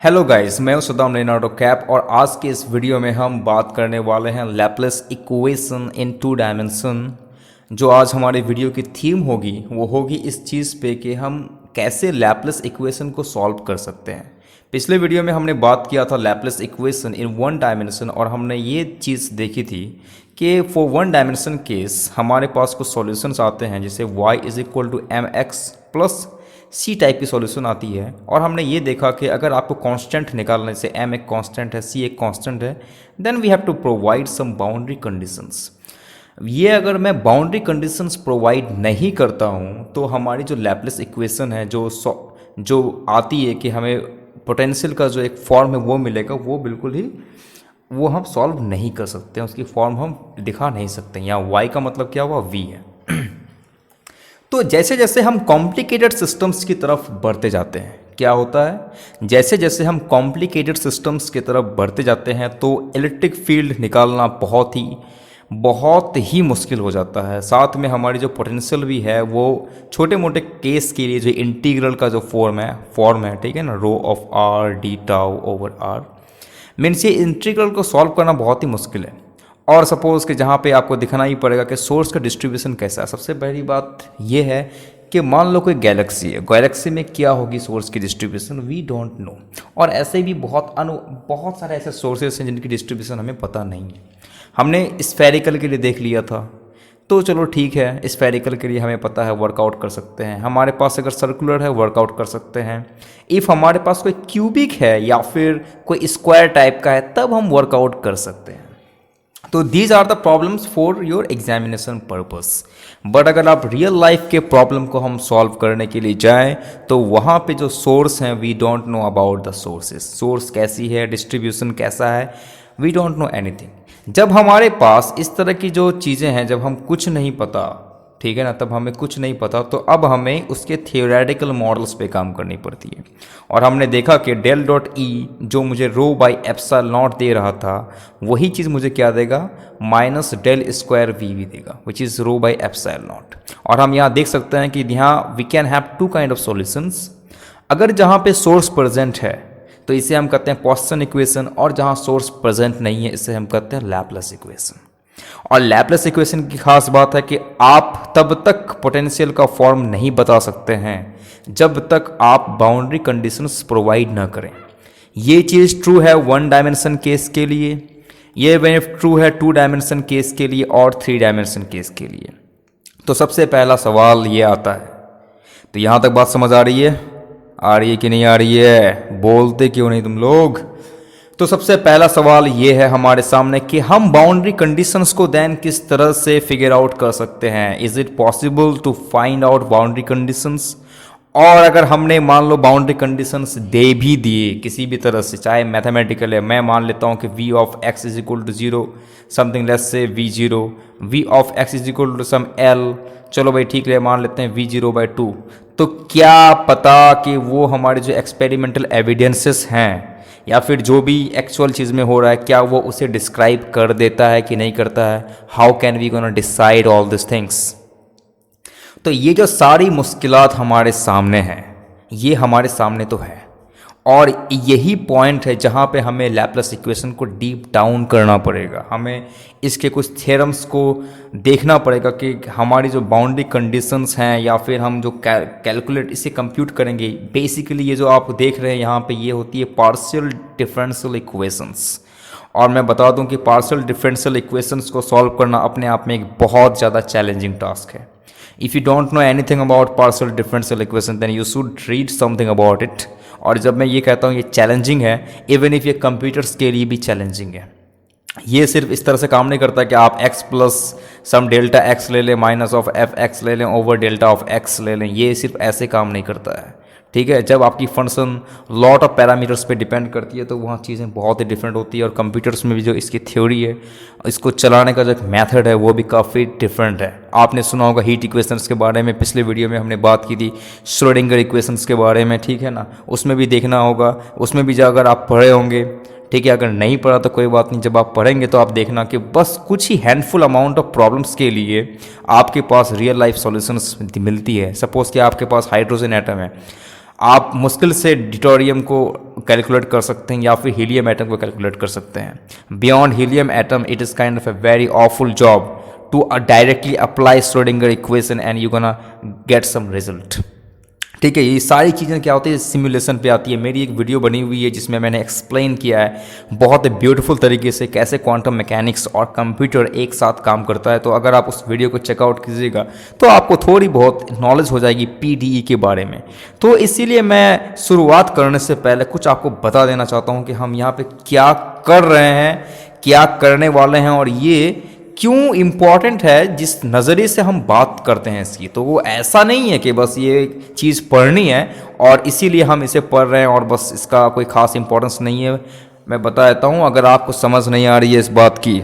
Hello guys, मैं हूं Saddam Leonardo cap और आज के इस वीडियो में हम बात करने वाले हैं Laplace equation in two dimension. जो आज हमारे वीडियो की थीम होगी वो होगी इस चीज़ पे कि हम कैसे लैपलेस इक्वेशन को सॉल्व कर सकते हैं। पिछले वीडियो में हमने बात किया था Laplace equation in one dimension और हमने ये चीज़ देखी थी कि फॉर वन डायमेंशन केस हमारे पास कुछ सॉल्यूशंस आते हैं जैसे y is equal to M X plus C type की सॉल्यूशन आती है। और हमने ये देखा कि अगर आपको कांस्टेंट निकालने से m एक कांस्टेंट है, c एक कांस्टेंट है, then we have to provide some boundary conditions. ये अगर मैं बाउंड्री कंडीशंस प्रोवाइड नहीं करता हूँ तो हमारी जो लैपलेस इक्वेशन है जो आती है कि हमें पोटेंशियल का जो एक फॉर्म है वो मिलेगा, वो बिल्कुल ही वो हम सॉल्व नहीं कर सकते हैं, उसकी फॉर्म हम दिखा नहीं सकते। यहाँ y का मतलब क्या हुआ, v है। तो जैसे जैसे हम कॉम्प्लिकेटेड सिस्टम्स की तरफ बढ़ते जाते हैं, क्या होता है, जैसे जैसे हम कॉम्प्लिकेटेड सिस्टम्स की तरफ बढ़ते जाते हैं तो इलेक्ट्रिक फील्ड निकालना बहुत ही मुश्किल हो जाता है। साथ में हमारी जो पोटेंशियल भी है वो छोटे मोटे केस के लिए जो इंटीग्रल का जो फॉर्म है ठीक है ना, rho of r D tau over r, means ये इंटीग्रल को सॉल्व करना बहुत ही मुश्किल है। और सपोज़ कि जहाँ पे आपको दिखाना ही पड़ेगा कि सोर्स का डिस्ट्रीब्यूशन कैसा है। सबसे पहली बात ये है कि मान लो कोई गैलेक्सी है, गैलेक्सी में क्या होगी सोर्स की डिस्ट्रीब्यूशन, वी डोंट नो। और ऐसे भी बहुत सारे ऐसे सोर्सेस हैं जिनकी डिस्ट्रीब्यूशन हमें पता नहीं है। हमने स्फेरिकल के लिए देख लिया था, तो चलो ठीक है, स्फेरिकल के लिए हमें पता है, वर्कआउट कर सकते हैं। हमारे पास अगर सर्कुलर है वर्कआउट कर सकते हैं। इफ़ हमारे पास कोई क्यूबिक है या फिर कोई स्क्वायर टाइप का है तब हम वर्कआउट कर सकते हैं। तो these are the problems for your examination purpose. But अगर आप रियल लाइफ के प्रॉब्लम को हम सॉल्व करने के लिए जाएं तो वहाँ पे जो सोर्स हैं, we don't know about the sources, source कैसी है, डिस्ट्रीब्यूशन कैसा है, वी डोंट नो एनीथिंग। जब हमारे पास इस तरह की जो चीज़ें हैं, जब हम कुछ नहीं पता, ठीक है ना, तब हमें कुछ नहीं पता, तो अब हमें उसके थियोरेटिकल मॉडल्स पे काम करनी पड़ती है। और हमने देखा कि डेल डॉट ई जो मुझे रो बाई एप्सिलॉन नॉट दे रहा था, वही चीज़ मुझे क्या देगा, माइनस डेल स्क्वायर वी भी देगा, which is rho by epsilon naught. और हम यहाँ देख सकते हैं कि यहाँ we can have two kind of solutions. अगर जहाँ पे सोर्स प्रेजेंट है तो इसे हम कहते हैं पॉइसन इक्वेशन, और जहाँ सोर्स प्रेजेंट नहीं है इसे हम कहते हैं लैपलेस इक्वेशन। और लैपलेस इक्वेशन की खास बात है कि आप तब तक पोटेंशियल का फॉर्म नहीं बता सकते हैं जब तक आप बाउंड्री कंडीशंस प्रोवाइड ना करें। ये चीज़ ट्रू है वन डायमेंशन केस के लिए, ये ट्रू है टू डायमेंशन केस के लिए और थ्री डायमेंशन केस के लिए। तो सबसे पहला सवाल ये आता है, तो यहाँ तक बात समझ आ रही है कि नहीं आ रही है, बोलते क्यों नहीं तुम लोग। तो सबसे पहला सवाल ये है हमारे सामने कि हम बाउंड्री कंडीशंस को देन किस तरह से फिगर आउट कर सकते हैं। Is it possible to find out boundary conditions. और अगर हमने मान लो बाउंड्री कंडीशंस दे भी दिए किसी भी तरह से, चाहे मैथमेटिकल है, मैं मान लेता हूँ कि v of x is equal to zero something, let's say v0, v of x is equal to some l, चलो भाई ठीक है मान लेते हैं v0/2। तो क्या पता कि वो हमारे जो एक्सपेरिमेंटल एविडेंसेस हैं या फिर जो भी एक्चुअल चीज़ में हो रहा है, क्या वो उसे डिस्क्राइब कर देता है कि नहीं करता है। How can we gonna decide all this things. तो ये जो सारी मुश्किलात हमारे सामने हैं, ये हमारे सामने तो है, और यही पॉइंट है जहाँ पे हमें लैपलेस इक्वेशन को डीप डाउन करना पड़ेगा। हमें इसके कुछ थ्योरम्स को देखना पड़ेगा कि हमारी जो बाउंड्री कंडीशंस हैं या फिर हम जो कैलकुलेट इसे कंप्यूट करेंगे। बेसिकली ये जो आप देख रहे हैं यहाँ पे, ये होती है पार्शियल डिफरेंशियल इक्वेशंस। और मैं बता दूं कि पार्शियल डिफरेंशियल इक्वेशंस को सॉल्व करना अपने आप में एक बहुत ज़्यादा चैलेंजिंग टास्क है। If you don't know anything about partial differential equation then you should read something about it. और जब मैं ये कहता हूँ ये चैलेंजिंग है, इवन इफ़ ये कंप्यूटर्स के लिए भी चैलेंजिंग है। ये सिर्फ इस तरह से काम नहीं करता कि आप x प्लस सम डेल्टा x ले लें, माइनस ऑफ एफ एक्स ले लें, ओवर डेल्टा ऑफ x ले लें। ये सिर्फ ऐसे काम नहीं करता है, ठीक है। जब आपकी फंक्शन लॉट ऑफ पैरामीटर्स पे डिपेंड करती है तो वहाँ चीज़ें बहुत ही डिफरेंट होती है। और कंप्यूटर्स में भी जो इसकी थ्योरी है, इसको चलाने का जो मेथड है वो भी काफ़ी डिफरेंट है। आपने सुना होगा हीट इक्वेशंस के बारे में, पिछले वीडियो में हमने बात की थी श्रोडिंगर इक्वेशंस के बारे में, ठीक है ना, उसमें भी देखना होगा, उसमें भी अगर आप पढ़े होंगे, ठीक है। अगर नहीं पढ़ा तो कोई बात नहीं, जब आप पढ़ेंगे तो आप देखना कि बस कुछ ही हैंडफुल अमाउंट ऑफ प्रॉब्लम्स के लिए आपके पास रियल लाइफ सॉल्यूशंस मिलती है। सपोज़ कि आपके पास हाइड्रोजन एटम है, आप मुश्किल से ड्यूटेरियम को कैलकुलेट कर सकते हैं या फिर हीलियम एटम को कैलकुलेट कर सकते हैं। Beyond helium atom it is kind of a very awful job to directly apply Schrodinger equation and you gonna get some result. ठीक है, ये सारी चीज़ें क्या होती है सिमुलेशन पे आती है। मेरी एक वीडियो बनी हुई है जिसमें मैंने एक्सप्लेन किया है बहुत ब्यूटीफुल तरीके से कैसे क्वांटम मैकेनिक्स और कंप्यूटर एक साथ काम करता है। तो अगर आप उस वीडियो को चेकआउट कीजिएगा तो आपको थोड़ी बहुत नॉलेज हो जाएगी पीडीई के बारे में। तो इसीलिए मैं शुरुआत करने से पहले कुछ आपको बता देना चाहता हूँ कि हम यहाँ पर क्या कर रहे हैं, क्या करने वाले हैं और ये क्यों इम्पॉर्टेंट है जिस नज़रिए से हम बात करते हैं इसकी। तो वो ऐसा नहीं है कि बस ये चीज़ पढ़नी है और इसीलिए हम इसे पढ़ रहे हैं और बस इसका कोई ख़ास इम्पोर्टेंस नहीं है। मैं बता देता हूँ, अगर आपको समझ नहीं आ रही है इस बात की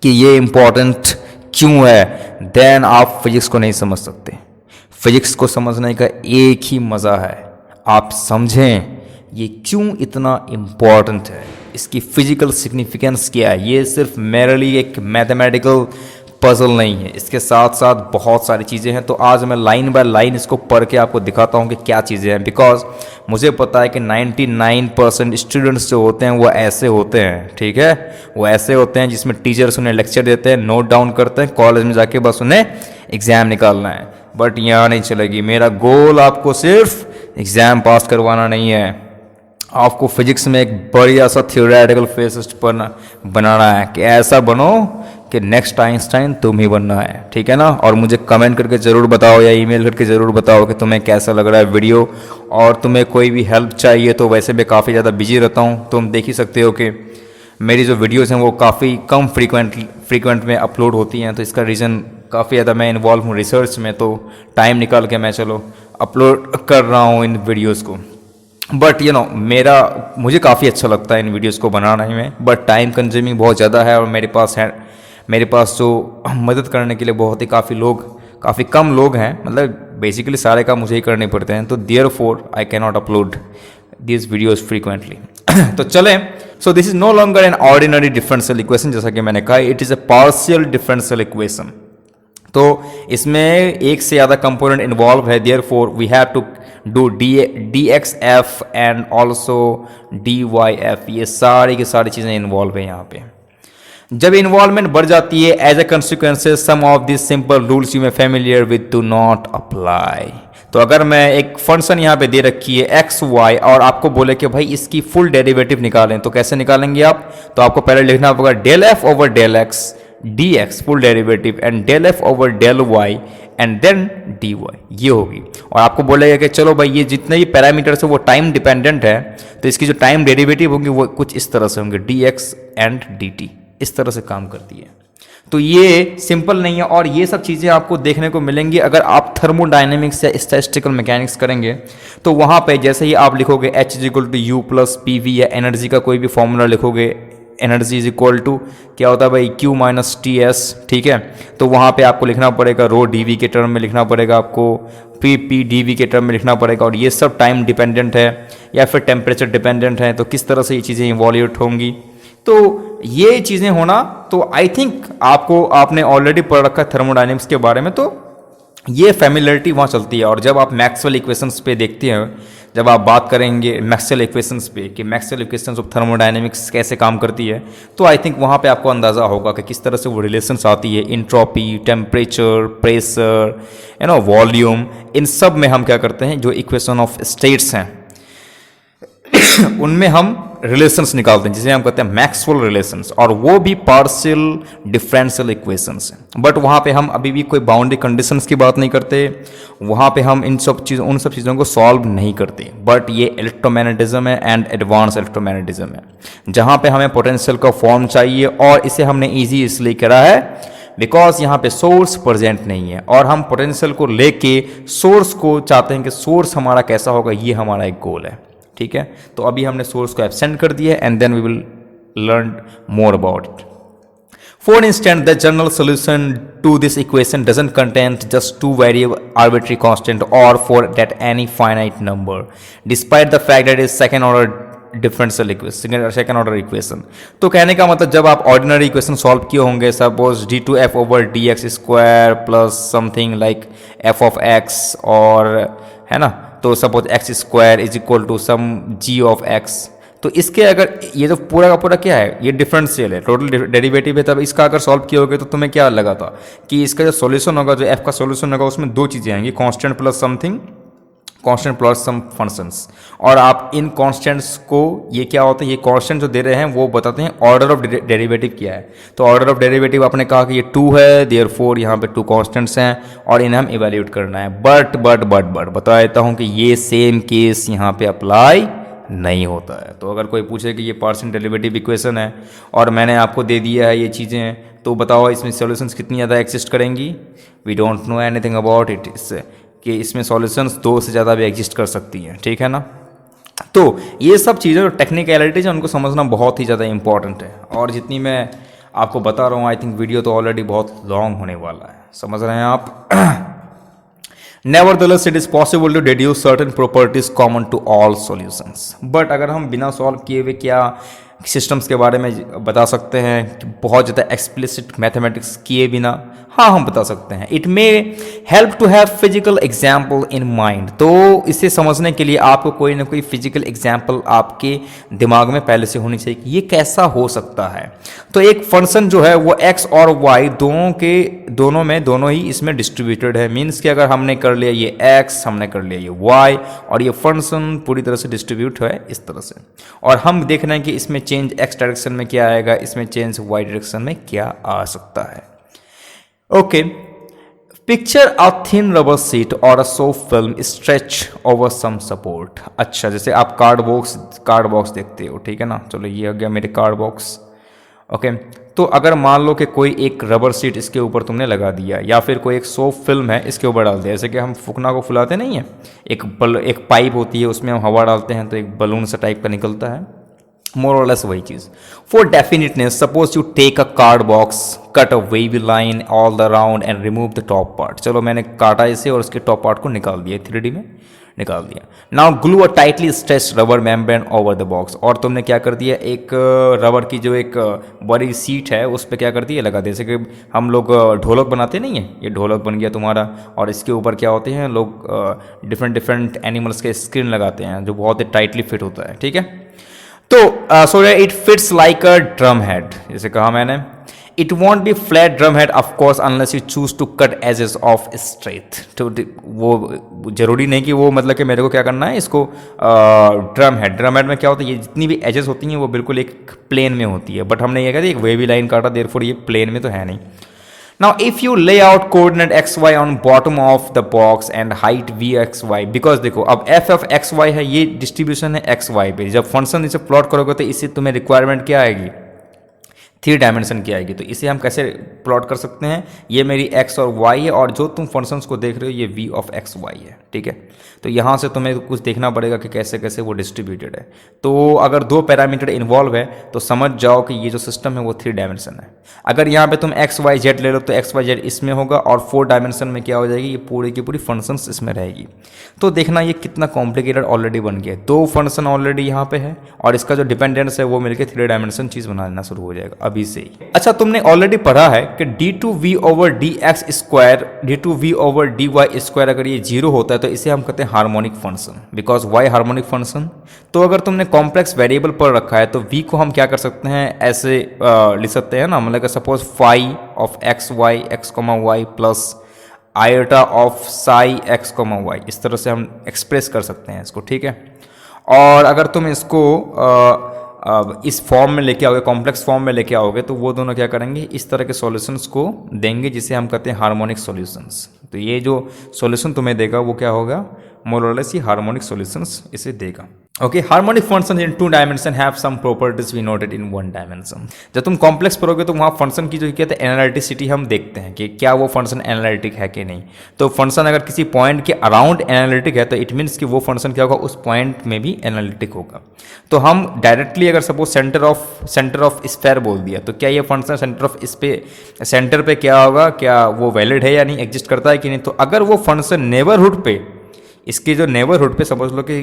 कि ये इम्पॉर्टेंट क्यों है, देन आप फिजिक्स को नहीं समझ सकते। फिजिक्स को समझने का एक ही मज़ा है, आप समझें ये क्यों इतना इम्पॉर्टेंट है, इसकी फिजिकल सिग्निफिकेंस क्या है। ये सिर्फ मेरे लिए एक मैथमेटिकल पजल नहीं है, इसके साथ साथ बहुत सारी चीज़ें हैं। तो आज मैं लाइन बाय लाइन इसको पढ़ के आपको दिखाता हूँ कि क्या चीज़ें हैं। बिकॉज मुझे पता है कि 99% स्टूडेंट्स जो होते हैं वो ऐसे होते हैं, ठीक है, वो ऐसे होते हैं जिसमें टीचर्स उन्हें लेक्चर देते हैं, नोट डाउन करते हैं, कॉलेज में जाके बस उन्हें एग्ज़ाम निकालना है। बट यहाँ नहीं चलेगी। मेरा गोल आपको सिर्फ एग्ज़ाम पास करवाना नहीं है, आपको फिजिक्स में एक बढ़िया सा थियोरेटिकल फेसिस्ट बनाना है कि ऐसा बनो कि नेक्स्ट आइंस्टाइन तुम ही बनना है, ठीक है ना। और मुझे कमेंट करके ज़रूर बताओ या ईमेल करके ज़रूर बताओ कि तुम्हें कैसा लग रहा है वीडियो, और तुम्हें कोई भी हेल्प चाहिए तो वैसे भी काफ़ी ज़्यादा बिजी रहता हूँ। तुम देख ही सकते हो कि मेरी जो वीडियोज़ हैं वो काफ़ी कम फ्रीक्वेंट में अपलोड होती हैं। तो इसका रीज़न काफ़ी ज़्यादा मैं इन्वॉल्व हूँ रिसर्च में, तो टाइम निकाल के मैं चलो अपलोड कर रहा हूँ इन वीडियोज़ को। बट मुझे काफ़ी अच्छा लगता है इन वीडियोस को बनाने में, बट टाइम कंज्यूमिंग बहुत ज़्यादा है और मेरे पास जो मदद करने के लिए बहुत ही काफ़ी कम लोग हैं, मतलब बेसिकली सारे काम मुझे ही करने पड़ते हैं। तो therefore I can not upload this videos frequently. तो चलें, so this is no longer an ordinary differential equation, जैसा कि मैंने कहा it is a partial differential equation. तो इसमें एक से ज़्यादा कंपोनेंट इन्वॉल्व है, therefore we have to do dxf and also dyf, ये सारी की सारी चीज़ें इन्वॉल्व है यहाँ पे। जब इन्वॉल्वमेंट बढ़ जाती है as a consequences some of this simple rules you may familiar with do not apply. तो अगर मैं एक फंक्शन यहाँ पे दे रखी है एक्स वाई और आपको बोले कि भाई इसकी फुल डेरिवेटिव निकालें, तो कैसे निकालेंगे आप? तो आपको पहले लिखना होगा del f over del x d x full derivative and del f over del y and then d y, ये होगी। और आपको बोलेगा कि चलो भाई ये जितने भी पैरामीटर्स है वो टाइम डिपेंडेंट है, तो इसकी जो टाइम डेरिवेटिव होंगी वो कुछ इस तरह से होंगे D x and D T, इस तरह से काम करती है। तो ये सिंपल नहीं है और ये सब चीज़ें आपको देखने को मिलेंगी अगर आप थर्मोडायनेमिक्स या स्टैटिस्टिकल मैकेनिक्स करेंगे। तो वहाँ पे जैसे ही आप लिखोगे H is equal to u plus p v या एनर्जी का कोई भी फॉर्मूला लिखोगे, एनर्जी इज इक्वल टू क्या होता है भाई क्यू माइनस टी एस, ठीक है। तो वहाँ पे आपको लिखना पड़ेगा रो डी वी के टर्म में लिखना पड़ेगा, आपको पी पी डी वी के टर्म में लिखना पड़ेगा। और ये सब टाइम डिपेंडेंट है या फिर टेम्परेचर डिपेंडेंट है, तो किस तरह से ये चीज़ें इवॉल्यूट होंगी। तो ये चीज़ें होना, तो आई थिंक आपने ऑलरेडी पढ़ रखा है थर्मोडायनेमिक्स के बारे में, तो ये फैमिलियरिटी वहाँ चलती है। और जब आप मैक्सवेल इक्वेशंस पे देखते हैं, जब आप बात करेंगे मैक्सवेल इक्वेशंस पे कि मैक्सवेल इक्वेशंस ऑफ थर्मोडायनेमिक्स कैसे काम करती है, तो आई थिंक वहाँ पे आपको अंदाज़ा होगा कि किस तरह से वो रिलेशंस आती है, इंट्रोपी, टेम्परेचर, प्रेशर, वॉल्यूम, इन सब में हम क्या करते हैं, जो इक्वेशन ऑफ स्टेट्स हैं उनमें हम रिलेशंस निकालते हैं जिसे हम कहते हैं मैक्सवेल रिलेशंस, और वो भी पार्शियल डिफरेंशियल इक्वेशंस हैं। बट वहाँ पे हम अभी भी कोई बाउंड्री कंडीशंस की बात नहीं करते, वहाँ पे हम उन सब चीज़ों को सॉल्व नहीं करते। बट ये इलेक्ट्रोमैग्नेटिज्म है एंड एडवांस इलेक्ट्रोमैग्नेटिज्म है, जहाँ पे हमें पोटेंशियल का फॉर्म चाहिए। और इसे हमने ईजी इसलिए करा है बिकॉज यहाँ पे सोर्स प्रेजेंट नहीं है और हम पोटेंशियल को लेके सोर्स को चाहते हैं कि सोर्स हमारा कैसा होगा, ये हमारा एक गोल है, ठीक है। तो अभी हमने सोर्स को एब्सेंट कर दिया and then we will learn more about it. For instance the general solution to this equation doesn't contain just two variable arbitrary constant और for that any finite number despite the fact that is second order differential equation, second order equation. तो कहने का मतलब जब आप ordinary equation solve किए होंगे, suppose d two f over d x square plus something like f of x, और है ना, तो suppose x square is equal to some g of x, तो इसके अगर ये तो पूरा का पूरा क्या है, ये डिफरेंशियल है, टोटल डेरिवेटिव है, तब इसका अगर सॉल्व किया तो तुम्हें क्या लगा था कि इसका जो सॉल्यूशन होगा, जो एफ का सॉल्यूशन होगा, उसमें दो चीज़ें आएंगी, constant plus something, constant plus some functions. और आप इन कांस्टेंट्स को, ये क्या होता है, ये कांस्टेंट जो दे रहे हैं वो बताते हैं ऑर्डर ऑफ डेरिवेटिव क्या है। तो ऑर्डर ऑफ डेरिवेटिव आपने कहा कि ये 2 है, देयरफॉर यहाँ पे 2 कांस्टेंट्स हैं और इन्हें हम इवेल्यूएट करना है। बट बता देता हूँ कि ये सेम केस यहाँ पे अप्लाई नहीं होता है। तो अगर कोई पूछे कि ये पार्शियल डेरिवेटिव इक्वेशन है और मैंने आपको दे दिया है ये चीज़ें, तो बताओ इसमें सॉल्यूशंस कितनी ज़्यादा एग्जिस्ट करेंगी। We don't know anything about it, कि इसमें सॉल्यूशंस 2 से ज़्यादा भी एग्जिस्ट कर सकती हैं, ठीक है ना। तो ये सब चीज़ें जो टेक्निकलिटीज हैं उनको समझना बहुत ही ज़्यादा इंपॉर्टेंट है। और जितनी मैं आपको बता रहा हूँ, आई थिंक वीडियो तो ऑलरेडी बहुत लॉन्ग होने वाला है, समझ रहे हैं आप। Nevertheless, it is possible to deduce certain properties common to all solutions. But अगर हम बिना सॉल्व किए हुए क्या सिस्टम्स के बारे में बता सकते हैं कि बहुत ज़्यादा एक्सप्लिसिट मैथमेटिक्स किए बिना, हाँ हम बता सकते हैं। It may help to have physical example in mind. तो इसे समझने के लिए आपको कोई ना कोई फिजिकल एग्जाम्पल आपके दिमाग में पहले से होनी चाहिए कि ये कैसा हो सकता है। तो एक फंक्शन जो है वो एक्स और वाई दोनों ही इसमें डिस्ट्रीब्यूटेड है। मीन्स कि अगर हमने कर लिया ये एक्स, हमने कर लिया ये वाई, और ये फंक्शन पूरी तरह से डिस्ट्रीब्यूट है इस तरह से, और हम देख रहे हैं कि इसमें चेंज एक्स डायरेक्शन में क्या आएगा, इसमें चेंज वाई डायरेक्शन में क्या आ सकता है। Okay, picture a thin rubber sheet और a soft film stretch over some support. अच्छा, जैसे आप कार्ड बॉक्स देखते हो, ठीक है ना। चलो ये हो गया मेरे कार्ड बॉक्स। ओके, तो अगर मान लो कि कोई एक रबर सीट इसके ऊपर तुमने लगा दिया, या फिर कोई एक सॉफ्ट फिल्म है इसके ऊपर डाल दिया, जैसे कि हम फुकना को फुलाते नहीं है, एक पाइप होती है, उसमें हम हवा डालते हैं तो एक बलून सा टाइप का निकलता है, मोर और लेस वही चीज़। For definiteness, suppose you take a card box, cut a wavy line all the round and remove the top part. चलो मैंने काटा इसे और उसके टॉप पार्ट को निकाल दिया, 3D में निकाल दिया। Now glue a tightly stretched rubber membrane over the box. और तुमने क्या कर दिया, एक रबर की जो एक बड़ी सीट है उस पर क्या कर दिया, लगा दिया। जैसे कि हम लोग ढोलक बनाते नहीं है, ये ढोलक बन गया तुम्हारा, और इसके ऊपर क्या होते हैं लोग डिफरेंट एनिमल्स के स्क्रीन लगाते हैं जो बहुत ही टाइटली फिट होता है, ठीक है। तो so it fits like a drum head, जैसे कहा मैंने। It won't be flat drum head of course unless you choose to cut edges of straight. तो वो जरूरी नहीं कि वो मतलब कि मेरे को क्या करना है, इसको ड्रम हेड में क्या होता है, ये जितनी भी एजेस होती हैं वो बिल्कुल एक प्लेन में होती है, बट हमने ये कहा एक वेवी लाइन काटा, देयरफॉर ये प्लेन में तो है नहीं। Now, if you lay out coordinate xy on bottom of the box and height vxy, because देखो अब f of xy है, ये डिस्ट्रीब्यूशन है xy पे। जब फंक्शन इसे प्लॉट करोगे तो इससे तुम्हें रिक्वायरमेंट क्या आएगी, 3 डायमेंशन की आएगी। तो इसे हम कैसे प्लॉट कर सकते हैं, ये मेरी x और y है, और जो तुम फंक्शंस को देख रहे हो ये v ऑफ एक्स वाई है, ठीक है। तो यहाँ से तुम्हें कुछ देखना पड़ेगा कि कैसे कैसे वो डिस्ट्रीब्यूटेड है। तो अगर 2 पैरामीटर इन्वॉल्व है तो समझ जाओ कि ये जो सिस्टम है वो 3 डायमेंशन है। अगर यहाँ पे तुम एक्स वाई जेड ले लो तो एक्स वाई जेड इसमें होगा, और 4 डायमेंशन में क्या हो जाएगी, ये पूरी की पूरी फंक्शंस इसमें रहेगी। तो देखना ये कितना कॉम्प्लिकेटेड ऑलरेडी बन गया, 2 फंक्शन ऑलरेडी यहाँ पे है, और इसका जो डिपेंडेंस है वो मिलकर 3 डायमेंशन चीज़ बनाना शुरू हो जाएगा अभी से ही। अच्छा, तुमने ऑलरेडी पढ़ा है कि d2v over dx square, d2v over dy square अगर ये 0 होता है तो इसे हम कहते हैं harmonic function, because y harmonic function. तो अगर तुमने कॉम्प्लेक्स वेरिएबल पढ़ रखा है तो v को हम क्या कर सकते हैं, ऐसे लिख सकते हैं ना, मतलब suppose phi of x y x comma y plus iota of psi x comma y, इस तरह से हम एक्सप्रेस कर सकते हैं इसको, ठीक है। और अगर तुम इसको इस फॉर्म में लेके आओगे, कॉम्प्लेक्स फॉर्म में लेके आओगे, तो वो दोनों क्या करेंगे, इस तरह के सॉल्यूशंस को देंगे जिसे हम कहते हैं हार्मोनिक सॉल्यूशंस। तो ये जो सॉल्यूशन तुम्हें देगा वो क्या होगा, मोर और लेस ये हार्मोनिक सॉल्यूशंस इसे देगा। Okay, harmonic function in 2 dimension have some properties we noted in 1 dimension. जब तुम कॉम्प्लेक्स पढ़ोगे तो वहाँ फंक्शन की जो कहते हैं एनालिटिसिटी हम देखते हैं कि क्या वो फंक्शन एनालिटिक है कि नहीं। तो फंक्शन अगर किसी पॉइंट के अराउंड एनालिटिक है तो इट मीन्स कि वो फंक्शन क्या होगा, उस पॉइंट में भी एनालिटिक होगा। तो हम डायरेक्टली अगर सपोज सेंटर ऑफ स्फेयर बोल दिया तो क्या ये फंक्शन सेंटर पे क्या होगा, क्या वो वैलिड है या नहीं, एग्जिस्ट करता है कि नहीं। तो अगर वो फंक्शन नेबरहुड पे, इसके जो नेबरहुड पे समझ लो कि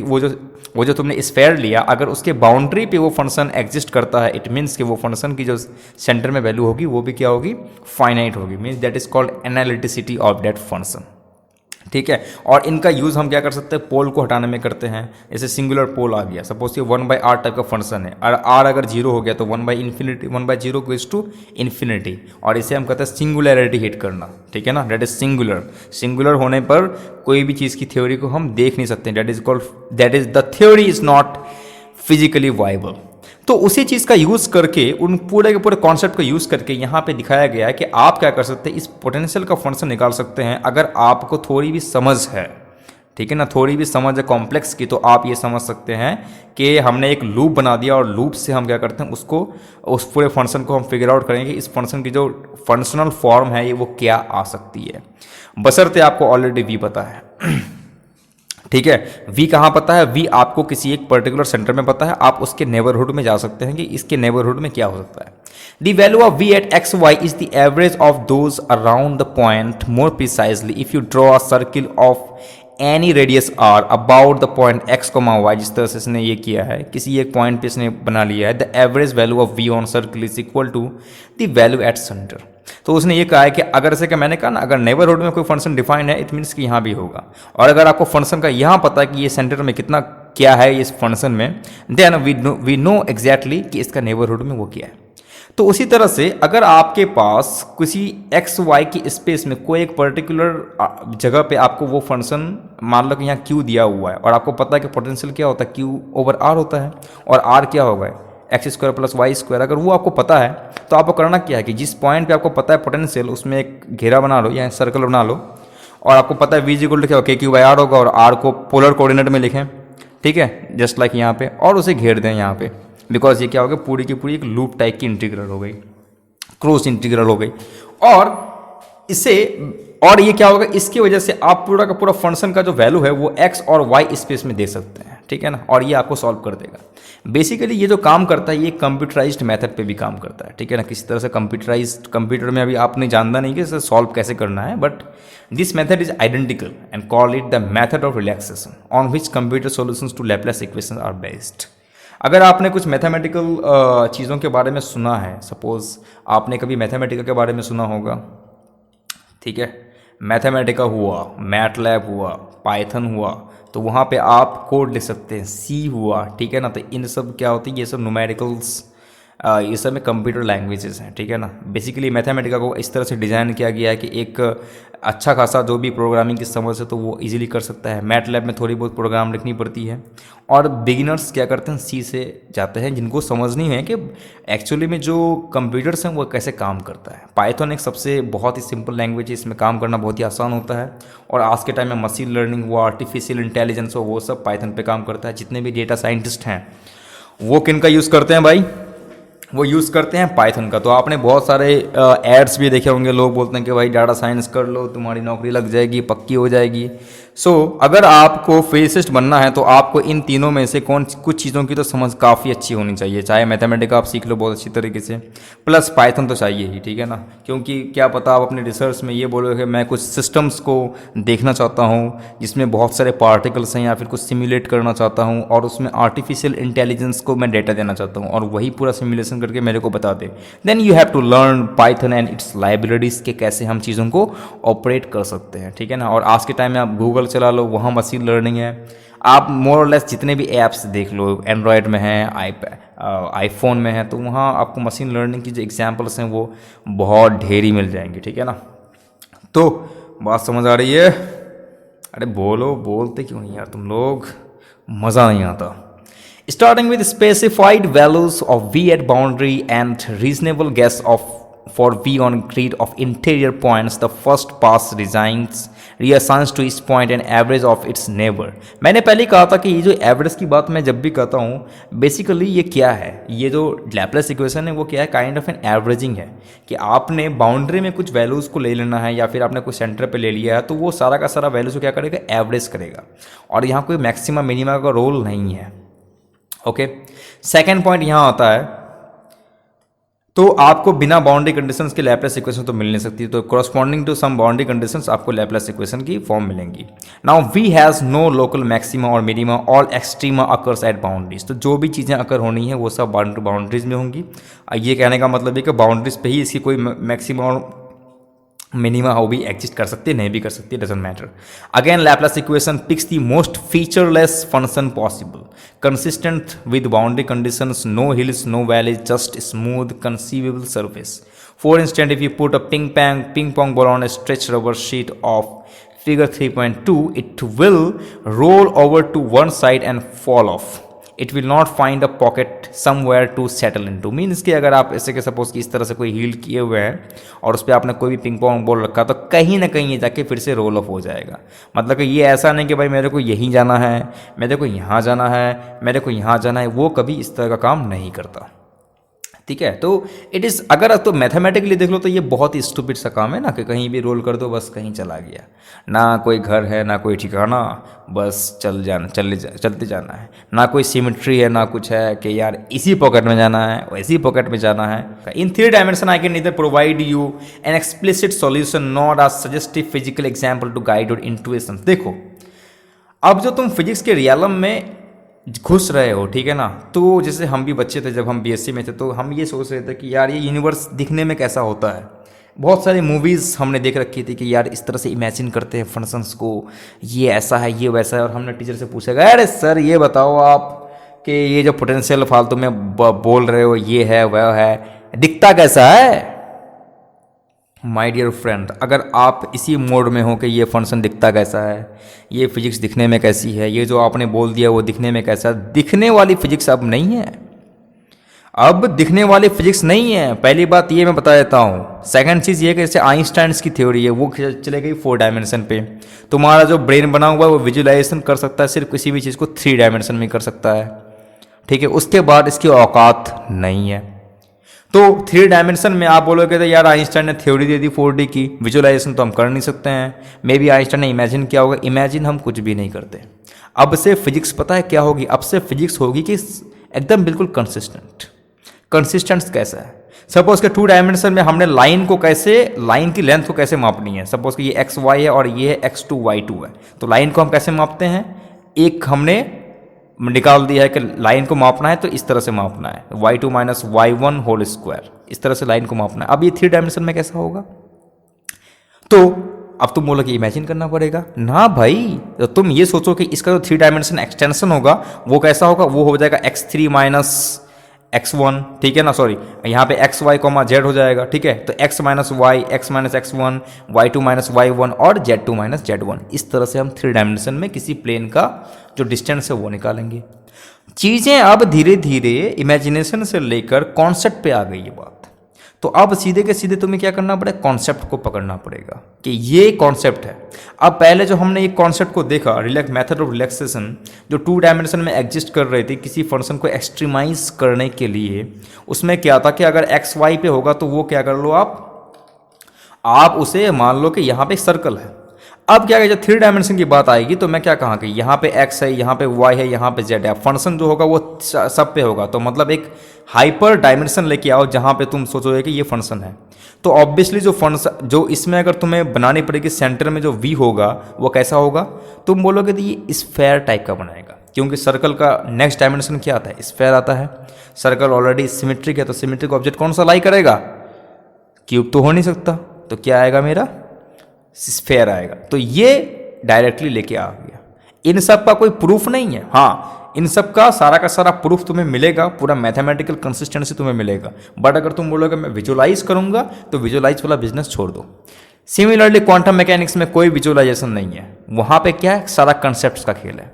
वो जो तुमने स्फेयर लिया, अगर उसके बाउंड्री पे वो फंक्शन एग्जिस्ट करता है, इट मीन्स कि वो फंक्शन की जो सेंटर में वैल्यू होगी वो भी क्या होगी, फाइनाइट होगी। Means that is called analyticity of that function, ठीक है। और इनका यूज़ हम क्या कर सकते हैं, पोल को हटाने में करते हैं। जैसे सिंगुलर पोल आ गया, सपोज ये 1/r टाइप का फंक्शन है, और r अगर जीरो हो गया तो 1/infinity 1/0 गोइज टू इन्फिनिटी, और इसे हम कहते हैं सिंगुलैरिटी हिट करना, ठीक है ना। Date is singular. सिंगुलर होने पर कोई भी चीज़ की थ्योरी को हम देख नहीं सकते, that is the theory is not physically viable. तो उसी चीज़ का यूज़ करके, उन पूरे के पूरे कॉन्सेप्ट का यूज़ करके यहाँ पे दिखाया गया है कि आप क्या कर सकते हैं, इस पोटेंशियल का फंक्शन निकाल सकते हैं अगर आपको थोड़ी भी समझ है, ठीक है ना। थोड़ी भी समझ है कॉम्प्लेक्स की, तो आप ये समझ सकते हैं कि हमने एक लूप बना दिया और लूप से हम क्या करते हैं, उसको उस पूरे फंक्शन को हम फिगर आउट करेंगे, इस फंक्शन की जो फंक्शनल फॉर्म है ये वो क्या आ सकती है, बशर्ते आपको ऑलरेडी वी पता है। ठीक है, v कहाँ पता है, v आपको किसी एक पर्टिकुलर सेंटर में पता है, आप उसके नेबरहुड में जा सकते हैं कि इसके नेबरहुड में क्या हो सकता है। The value of v at x y is the average of those around the point more precisely if you draw a circle of any radius r about the point x, y। जिस तरह से इसने ये किया है, किसी एक point पे इसने बना लिया है, the average value of v on circle is equal to the value at centre. तो उसने ये कहा है कि अगर जैसे कि मैंने कहा ना, अगर नेबरहुड में कोई फंक्शन डिफाइंड है, इट मीन्स कि यहाँ भी होगा। और अगर आपको फंक्शन का यहाँ पता है कि ये सेंटर में कितना क्या है इस फंक्शन में, देन वी नो एग्जैक्टली कि इसका नेबरहुड में वो क्या है। तो उसी तरह से अगर आपके पास किसी एक्स वाई की स्पेस में कोई एक पर्टिकुलर जगह पे आपको वो फंक्शन, मान लो कि यहाँ क्यू दिया हुआ है, और आपको पता है कि पोटेंशियल क्या होता है, क्यू ओवर आर होता है, और आर क्या होगा, x square plus y square, अगर वो आपको पता है तो आपको करना क्या है कि जिस पॉइंट पे आपको पता है पोटेंशियल, उसमें एक घेरा बना लो या सर्कल बना लो, और आपको पता है वी इज इक्वल टू क्या होगा, Q/R होगा, और आर को पोलर कोऑर्डिनेट में लिखें, ठीक है, जस्ट लाइक यहाँ पे, और उसे घेर दें यहाँ पे, बिकॉज ये क्या हो गया, पूरी की पूरी एक लूप टाइप की इंटीग्रल हो गई, क्रॉस इंटीग्रल हो गई। और ये क्या होगा, इसकी वजह से आप पूरा का पूरा फंक्शन का जो वैल्यू है वो एक्स और वाई स्पेस में दे सकते हैं, ठीक है ना, और ये आपको सॉल्व कर देगा। बेसिकली ये जो काम करता है ये कंप्यूटराइज्ड मेथड पे भी काम करता है, ठीक है ना। किसी तरह से कंप्यूटराइज्ड, कंप्यूटर में अभी आपने जानना नहीं कि इसे सॉल्व कैसे करना है, but this method is identical and call it the method of relaxation on which computer solutions to Laplace equation are based. अगर आपने कुछ मैथमेटिकल चीज़ों के बारे में सुना है, सपोज आपने कभी मैथमेटिकल के बारे में सुना होगा, ठीक है, मैथमेटिका हुआ, मैटलैब हुआ, पाइथन हुआ, तो वहाँ पे आप कोड लिख सकते हैं, सी हुआ, ठीक है ना। तो इन सब क्या होती है, ये सब न्यूमेरिकल्स, ये सब में कंप्यूटर लैंग्वेजेस हैं, ठीक है ना। बेसिकली मैथमेटिका को इस तरह से डिज़ाइन किया गया है कि एक अच्छा खासा जो भी प्रोग्रामिंग की समझ है तो वो इजीली कर सकता है। मैटलैब में थोड़ी बहुत प्रोग्राम लिखनी पड़ती है, और बिगिनर्स क्या करते हैं, सी से जाते हैं, जिनको समझनी है कि एक्चुअली में जो कंप्यूटर्स हैं वो कैसे काम करता है। पाइथन एक सबसे बहुत ही सिंपल लैंग्वेज है, इसमें काम करना बहुत ही आसान होता है, और आज के टाइम में मशीन लर्निंग हुआ, आर्टिफिशियल इंटेलिजेंस हो, वो सब पाइथन पे काम करता है। जितने भी डेटा साइंटिस्ट हैं वो किन का यूज़ करते हैं भाई, वो यूज़ करते हैं पाइथन का। तो आपने बहुत सारे एड्स भी देखे होंगे, लोग बोलते हैं कि भाई डाटा साइंस कर लो, तुम्हारी नौकरी लग जाएगी, पक्की हो जाएगी। अगर आपको फिजिसिस्ट बनना है तो आपको इन तीनों में से कुछ चीज़ों की तो समझ काफ़ी अच्छी होनी चाहिए। चाहे मैथमेटिक्स आप सीख लो बहुत अच्छी तरीके से, प्लस पाइथन तो चाहिए ही, ठीक है ना। क्योंकि क्या पता आप अपने रिसर्च में ये बोलो कि मैं कुछ सिस्टम्स को देखना चाहता हूँ जिसमें बहुत सारे पार्टिकल्स हैं, या फिर कुछ सिमुलेट करना चाहता हूँ, और उसमें आर्टिफिशियल इंटेलिजेंस को मैं डेटा देना चाहता हूँ, और वही पूरा सिमुलेशन करके मेरे को बता दे। Then you have to learn Python and its libraries के कैसे हम चीज़ों को ऑपरेट कर सकते हैं, ठीक है ना। और आज के टाइम में आप गूगल चला लो, वहाँ मशीन लर्निंग है। आप मोर और लेस जितने भी ऐप्स देख लो, एंड्रॉयड में है, आईफोन में है, तो वहाँ आपको मशीन लर्निंग की जो एग्जांपल्स हैं वो बहुत ढेरी मिल जाएंगी, ठीक है ना। तो बात समझ आ रही है? अरे बोलो, बोलते क्यों नहीं यार तुम लोग, मज़ा नहीं आता। Starting with specified values of v at boundary and reasonable guess for v on grid of interior points, the first pass reassigns to each point an average of its neighbor। मैंने पहले कहा था कि ये जो एवरेज की बात मैं जब भी कहता हूँ, बेसिकली ये क्या है, ये जो लैपलेस इक्वेशन है वो क्या है, काइंड ऑफ एन एवरेजिंग है, कि आपने बाउंड्री में कुछ वैल्यूज़ को ले लेना है, या फिर आपने कुछ सेंटर पे ले लिया है, तो वो सारा का सारा वैल्यूज़ को क्या करेगा, एवरेज करेगा, और यहाँ कोई मैक्सिमम मिनिमा का रोल नहीं है। ओके, सेकेंड पॉइंट यहाँ आता है, तो आपको बिना बाउंड्री कंडीशंस के लैपलेस इक्वेशन तो मिल नहीं सकती, तो corresponding to some boundary conditions आपको लैपलेस इक्वेशन की फॉर्म मिलेंगी। Now we has no local maxima और minima, all extrema occurs at boundaries. तो जो भी चीज़ें अकर होनी है वो सब बाउंड्रीज में होंगी। ये कहने का मतलब है कि बाउंड्रीज पे ही इसकी कोई मैक्सिमा और मिनिमा वो भी एग्जिस्ट कर सकती है, नहीं भी कर सकती है, doesn't matter. Again Laplace equation picks the most featureless function possible, consistent with boundary conditions, no hills no valleys, just smooth conceivable surface. For instance, if you put a ping pong ball on a stretched rubber sheet of figure 3.2, it will roll over to one side and fall off. It will not find a pocket somewhere to settle into. Means कि अगर आप ऐसे के suppose कि इस तरह से कोई हील किए हुए हैं और उस पर आपने कोई भी पिंग पोंग बॉल रखा तो कहीं ना कहीं ये जाके फिर से रोल ऑफ हो जाएगा। मतलब कि ये ऐसा नहीं कि भाई मेरे को यहीं जाना है, मेरे को यहाँ जाना है, मेरे को यहाँ जाना है, वो कभी इस तरह का काम नहीं करता। ठीक है, तो इट इज़, अगर तो मैथमेटिकली देख लो तो ये बहुत ही स्टूपिड सा काम है ना कि कहीं भी रोल कर दो बस कहीं चला गया, ना कोई घर है ना कोई ठिकाना, बस चलते जाना है, ना कोई सिमेट्री है ना कुछ है कि यार इसी पॉकेट में जाना है वैसी पॉकेट में जाना है। In 3 dimension I can neither provide you an explicit solution not a suggestive physical example to guide your intuition. देखो अब जो तुम फिजिक्स के रियलम में घुस रहे हो, ठीक है ना, तो जैसे हम भी बच्चे थे जब हम बीएससी में थे तो हम ये सोच रहे थे कि यार ये यूनिवर्स दिखने में कैसा होता है। बहुत सारी मूवीज़ हमने देख रखी थी कि यार इस तरह से इमेजिन करते हैं फंक्शंस को, ये ऐसा है ये वैसा है, और हमने टीचर से पूछा अरे सर ये बताओ आप कि ये जो पोटेंशियल फालतू में बोल रहे हो ये है वह है, दिखता कैसा है। माय डियर फ्रेंड, अगर आप इसी मोड में हो कि ये फंक्शन दिखता कैसा है, ये फिजिक्स दिखने में कैसी है, ये जो आपने बोल दिया वो दिखने में कैसा है, दिखने वाली फिजिक्स अब नहीं है, अब दिखने वाली फिजिक्स नहीं है। पहली बात ये मैं बता देता हूँ। सेकंड चीज़ ये कि जैसे आइंस्टाइन्स की थ्योरी है वो चले गई 4 डायमेंशन पे, तुम्हारा जो ब्रेन बना हुआ है वो विजुलाइजेशन कर सकता है सिर्फ किसी भी चीज़ को 3 डायमेंशन में कर सकता है, ठीक है, उसके बाद इसकी औकात नहीं है। तो 3 डायमेंशन में आप बोलोगे तो यार आइंस्टाइन ने थ्योरी दे दी 4D की, विजुअलाइजेशन तो हम कर नहीं सकते हैं, मे बी आइंस्टाइन ने इमेजिन किया होगा, इमेजिन हम कुछ भी नहीं करते। अब से फिजिक्स पता है क्या होगी, अब से फिजिक्स होगी कि एकदम बिल्कुल कंसिस्टेंट कैसा है। सपोज के 2 डायमेंशन में हमने लाइन को कैसे, लाइन की लेंथ को कैसे मापनी है, सपोज कि ये XY है और ये है X2 Y2 है, तो लाइन को हम कैसे मापते हैं, एक हमने निकाल दिया है कि लाइन को मापना है तो इस तरह से मापना है, y2 - y1 होल स्क्वायर, इस तरह से लाइन को मापना है। अब ये 3 डायमेंशन में कैसा होगा, तो अब तुम बोलो कि इमेजिन करना पड़ेगा ना भाई, तो तुम ये सोचो कि इसका जो 3 डायमेंशन एक्सटेंशन होगा वो कैसा होगा, वो हो जाएगा x3 - x1, ठीक है ना, सॉरी यहाँ पे xy, z हो जाएगा, ठीक है, तो x - y, x - x1, y2 - y1 और z2 - z1, इस तरह से हम 3 डायमेंशन में किसी प्लेन का जो डिस्टेंस है वो निकालेंगे। चीज़ें अब धीरे धीरे इमेजिनेशन से लेकर कॉन्सेप्ट पे आ गई ये बात, तो अब सीधे के सीधे तुम्हें क्या करना पड़ेगा, कॉन्सेप्ट को पकड़ना पड़ेगा कि ये कॉन्सेप्ट है। अब पहले जो हमने एक कॉन्सेप्ट को देखा, मेथड ऑफ रिलैक्सेशन, जो 2 डायमेंशन में एग्जिस्ट कर रही थी किसी फंक्शन को एक्सट्रीमाइज करने के लिए, उसमें क्या था कि अगर एक्स वाई पे होगा तो वो क्या कर लो आप उसे मान लो कि यहाँ पे सर्कल है। अब क्या है, जब 3 डायमेंशन की बात आएगी तो मैं क्या कहा कि यहाँ पे x है, यहाँ पे y है, यहाँ पे z है, फंक्शन जो होगा वो सब पे होगा, तो मतलब एक हाइपर डायमेंशन लेके आओ जहाँ पे तुम सोचोगे कि ये फंक्शन है। तो ऑब्वियसली जो फंक्शन जो इसमें अगर तुम्हें बनानी पड़ेगी, सेंटर में जो v होगा वो कैसा होगा, तुम बोलोगे तो ये स्फेयर टाइप का बनाएगा, क्योंकि सर्कल का नेक्स्ट डायमेंशन क्या आता है, स्फेयर आता है। सर्कल ऑलरेडी सिमेट्रिक है, तो सिमेट्रिक ऑब्जेक्ट कौन सा लाई करेगा, क्यूब तो हो नहीं सकता, तो क्या आएगा मेरा, स्फेयर आएगा। तो ये डायरेक्टली लेके आ गया। इन सब का कोई प्रूफ नहीं है, हाँ इन सब का सारा प्रूफ तुम्हें मिलेगा, पूरा मैथमेटिकल कंसिस्टेंसी तुम्हें मिलेगा, बट अगर तुम बोलोगे मैं विजुअलाइज करूंगा तो विजुअलाइज वाला बिजनेस छोड़ दो। सिमिलरली क्वांटम मैकेनिक्स में कोई विजुअलाइजेशन नहीं है, वहां पे क्या है, सारा कंसेप्ट का खेल है।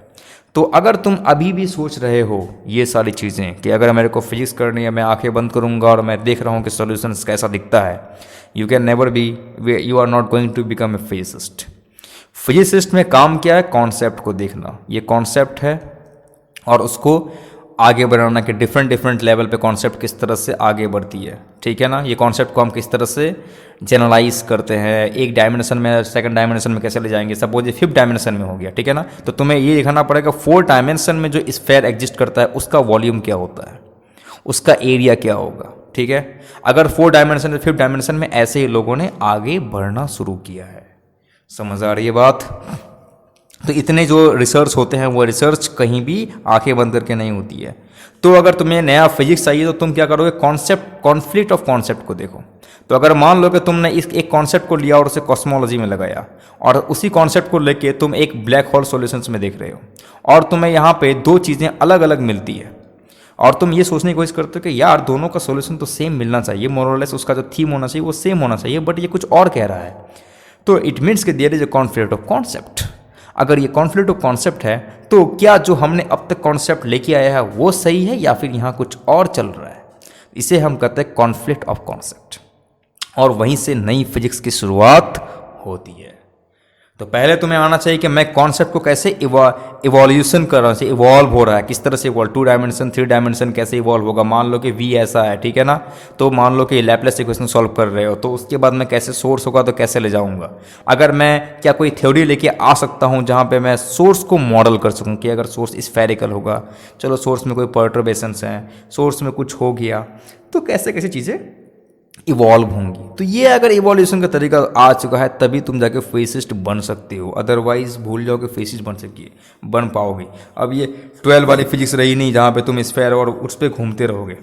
तो अगर तुम अभी भी सोच रहे हो ये सारी चीज़ें कि अगर मेरे को फिजिक्स करनी है, मैं आंखें बंद करूंगा और मैं देख रहा हूँ कि सॉल्यूशन कैसा दिखता है, you can never be, you are not going to become a physicist. Physicist में काम क्या है, कॉन्सेप्ट को देखना, ये कॉन्सेप्ट है और उसको आगे बढ़ाना कि डिफरेंट लेवल पे कॉन्सेप्ट किस तरह से आगे बढ़ती है, ठीक है ना। ये कॉन्सेप्ट को हम किस तरह से जनरलाइज करते हैं, एक डायमेंशन में सेकंड डायमेंशन में कैसे ले जाएंगे, सपोज ये 5th डायमेंशन में हो गया, ठीक है ना, तो तुम्हें ये दिखाना पड़ेगा 4 डायमेंशन में जो स्फेयर एग्जिस्ट करता है उसका वॉल्यूम क्या होता है, उसका एरिया क्या होगा, ठीक है। अगर 4 डायमेंशन से 5th डायमेंशन में ऐसे ही लोगों ने आगे बढ़ना शुरू किया है, समझ आ रही है बात। तो इतने जो रिसर्च होते हैं वो रिसर्च कहीं भी आंखें बंद करके नहीं होती है। तो अगर तुम्हें नया फिजिक्स चाहिए तो तुम क्या करोगे, कॉन्फ्लिक्ट ऑफ कॉन्सेप्ट को देखो। तो अगर मान लो कि तुमने इस एक कॉन्सेप्ट को लिया और उसे कॉस्मोलॉजी में लगाया और उसी कॉन्सेप्ट को लेके तुम एक ब्लैक होल सॉल्यूशंस में देख रहे हो और तुम्हें यहाँ पे दो चीज़ें अलग अलग मिलती है और तुम ये सोचने की कोशिश करते हो कि यार दोनों का सॉल्यूशन तो सेम मिलना चाहिए, मोरलेस उसका जो थीम होना चाहिए वो सेम होना चाहिए, बट ये कुछ और कह रहा है, तो इट मीन्स कि there is a conflict of concept. अगर ये कॉन्फ्लिक्ट ऑफ कॉन्सेप्ट है तो क्या जो हमने अब तक कॉन्सेप्ट लेके आया है वो सही है या फिर यहाँ कुछ और चल रहा है, इसे हम कहते हैं कॉन्फ्लिक्ट ऑफ कॉन्सेप्ट। और वहीं से नई फिजिक्स की शुरुआत होती है। तो पहले तुम्हें आना चाहिए कि मैं कॉन्सेप्ट को कैसे इवोल्यूशन कर रहा हूँ, इवॉल्व हो रहा है, किस तरह से इवॉल्व, 2 डायमेंशन 3 डायमेंशन कैसे इवॉल्व होगा। मान लो कि v ऐसा है, ठीक है ना, तो मान लो कि लैपलेस इक्वेशन सॉल्व कर रहे हो, तो उसके बाद मैं कैसे सोर्स होगा तो कैसे ले जाऊंगा। अगर मैं क्या कोई थ्योरी लेके आ सकता हूँ जहाँ पे मैं सोर्स को मॉडल कर सकूँ कि अगर सोर्स स्फेरिकल होगा, चलो सोर्स में कोई पर्टर्बेशंस हैं, सोर्स में कुछ हो गया, तो कैसे कैसे चीज़ें इवॉल्व होंगी। तो ये अगर इवोल्यूशन का तरीका आ चुका है तभी तुम जाके फिजिसिस्ट बन सकते हो, अदरवाइज भूल जाओ कि फिजिसिस्ट बन पाओगे। अब ये 12 वाली फिजिक्स रही नहीं जहाँ पे तुम स्फेयर और उस पर घूमते रहोगे।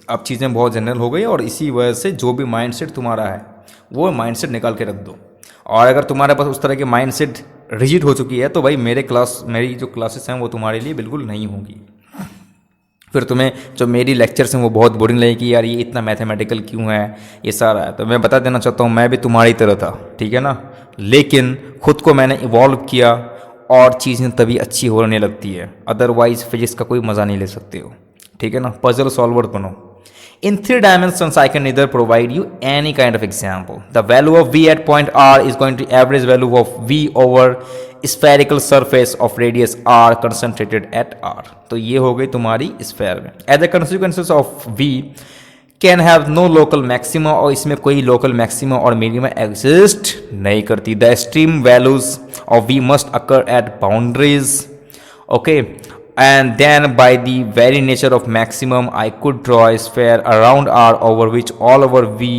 अब चीज़ें बहुत जनरल हो गई और इसी वजह से जो भी माइंडसेट तुम्हारा है वो माइंडसेट निकाल के रख दो। और अगर तुम्हारे पास उस तरह की माइंडसेट रिजिड हो चुकी है तो भाई मेरी जो क्लासेस हैं वो तुम्हारे लिए बिल्कुल नहीं होगी। फिर तुम्हें जो मेरी लेक्चर्स हैं वो बहुत बोरिंग लगेगी कि यार ये इतना मैथमेटिकल क्यों है, ये सारा है। तो मैं बता देना चाहता हूँ मैं भी तुम्हारी तरह था, ठीक है ना, लेकिन खुद को मैंने इवॉल्व किया और चीज़ें तभी अच्छी होने लगती है, अदरवाइज फिजिक्स का कोई मज़ा नहीं ले सकते हो, ठीक है ना। पजल सॉल्वर बनो। In 3 dimensions, I can neither provide you any kind of example. The value of v at point r is going to average value of v over spherical surface of radius r concentrated at r. तो ये हो गई तुम्हारी sphere में। As the consequences of v can have no local maxima, और इसमें कोई local maxima और minima exist नहीं करती। The extreme values of v must occur at boundaries. Okay. And then by the very nature of maximum I could draw a sphere around r over which all over v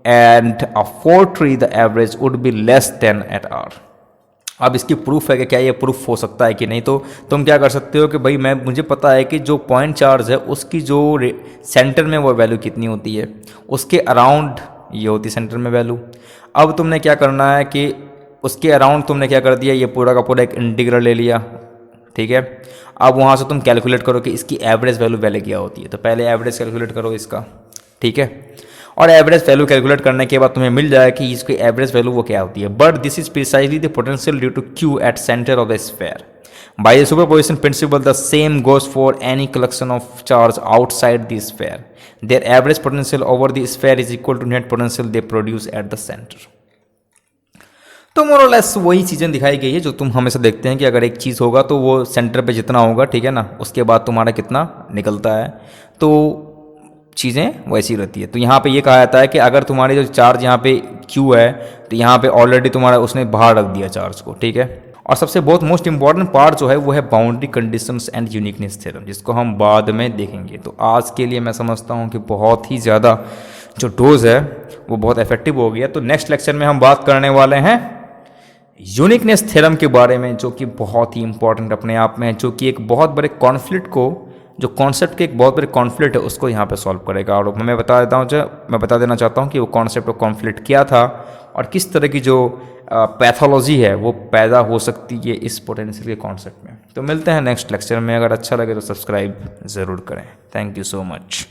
and a fourth the average would be less than at r. अब इसकी proof है कि क्या ये proof हो सकता है कि नहीं। तो तुम क्या कर सकते हो कि भाई मुझे पता है कि जो पॉइंट चार्ज है उसकी जो सेंटर में वो वैल्यू कितनी होती है, उसके अराउंड ये होती है सेंटर में वैल्यू। अब तुमने क्या करना है कि उसके अराउंड तुमने क्या कर दिया, ये पूरा का पूरा एक इंटीग्रल ले लिया, ठीक है। अब वहाँ से तुम कैलकुलेट करो कि इसकी एवरेज वैल्यू क्या होती है। तो पहले एवरेज कैलकुलेट करो इसका, ठीक है, और एवरेज वैल्यू कैलकुलेट करने के बाद तुम्हें मिल जाएगा कि इसकी एवरेज वैल्यू वो क्या होती है। But this is precisely the potential due to q at centre of the sphere. By the superposition principle the same goes for any collection of charge outside the sphere. Their average potential over the sphere is equal to net potential they produce at the centre. तो more or less वही चीज़ें दिखाई गई है जो तुम हमेशा देखते हैं कि अगर एक चीज़ होगा तो वो सेंटर पे जितना होगा, ठीक है ना, उसके बाद तुम्हारा कितना निकलता है, तो चीज़ें वैसी रहती है। तो यहाँ पे ये कहा जाता है कि अगर तुम्हारी जो चार्ज यहाँ पे क्यू है तो यहाँ पे ऑलरेडी तुम्हारा उसने बाहर रख दिया चार्ज को, ठीक है। और सबसे बहुत मोस्ट इंपॉर्टेंट पार्ट जो है वो है boundary conditions and uniqueness theorem, जिसको हम बाद में देखेंगे। तो आज के लिए मैं समझता हूँ कि बहुत ही ज़्यादा जो डोज है वो बहुत इफेक्टिव हो गया। तो नेक्स्ट लेक्चर में हम बात करने वाले हैं यूनिकनेस थ्योरम के बारे में, जो कि बहुत ही इंपॉर्टेंट अपने आप में है, जो कि एक बहुत बड़े कॉन्फ्लिक्ट को, जो कॉन्सेप्ट के एक बहुत बड़े कॉन्फ्लिक्ट है उसको यहाँ पे सॉल्व करेगा। और मैं बता देना चाहता हूँ कि वो कॉन्सेप्ट ऑफ कॉन्फ्लिक्ट क्या था और किस तरह की जो पैथोलॉजी है वो पैदा हो सकती है इस पोटेंशियल के कॉन्सेप्ट में। तो मिलते हैं नेक्स्ट लेक्चर में। अगर अच्छा लगे तो सब्सक्राइब ज़रूर करें। Thank you so much.